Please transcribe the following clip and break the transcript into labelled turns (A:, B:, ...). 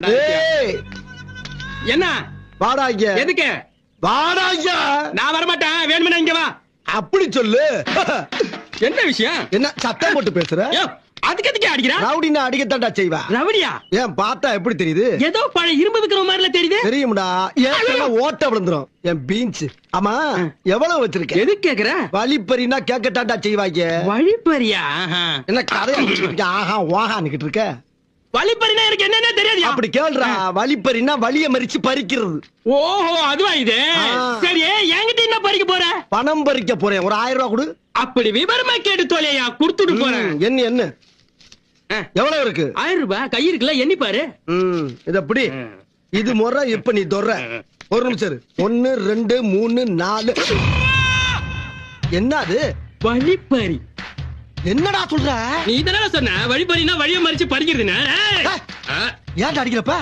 A: ஏய்,
B: என்ன
A: வாடா இங்க.
B: எதுக்கு
A: வாடா இங்க.
B: நான் வரமாட்டேன். வேணும்னா இங்க வா.
A: அப்படி சொல்லு.
B: என்ன விஷயம்?
A: என்ன சத்தம் போட்டு பேசுற?
B: யோ, அதுக்கு எதுக்கு அடிக்கிறா?
A: ரவுடினா அடிக்கத்தாண்டா செய்வா.
B: ரவுடியா?
A: ஏன் பார்த்தா எப்படி தெரியுது?
B: ஏதோ பழைய இரும்பு விக்கிற மாதிரில தெரியுது.
A: தெரியும்டா. ஏன் ஓட்ட விழுந்துரும். என் பீன்ஸ். ஆமா, எவ்வளவு வச்சிருக்க?
B: எதுக்கு கேக்குற?
A: வழிப்பறினா கேட்கத்தாண்டா செய்வாங்க.
B: வழிப்பறியா?
A: என்ன கதையா? ஆஹா ஓஹான்னுகிட்டு இருக்க.
B: வழிப்பறினா எனக்கு என்னன்னே தெரியாது.
A: அப்படி கேள்றா. வழிப்பறினா வலிய மறிச்சு பறிக்கிறது.
B: ஓஹோ, அதுவா இது? சரி, என்கிட்ட என்ன பறிக்க போற?
A: பணம் பறிக்க போறேன். ஒரு 1000 ரூபாய் கொடு.
B: அப்படி விவரமா கேட்டு தொலையா, குடுத்துட்டு போறேன்.
A: என்ன என்ன எவ்வளவு இருக்கு?
B: 1000 ரூபாய் கை இருக்குல்ல, எண்ணி பாரு.
A: இது எப்படி? இது முறை. இப்ப நீ தொற. ஒரு நிமிஷம் இரு. 1 2 3 4. என்னது?
B: வழிப்பறி.
A: என்னடா சொல்ற?
B: நீ தானே சொன்ன வழிப்பறினா வழிய மறிச்சு பறிக்கிறதுன்னு.
A: ஏன்டா அடிக்கிறப்ப?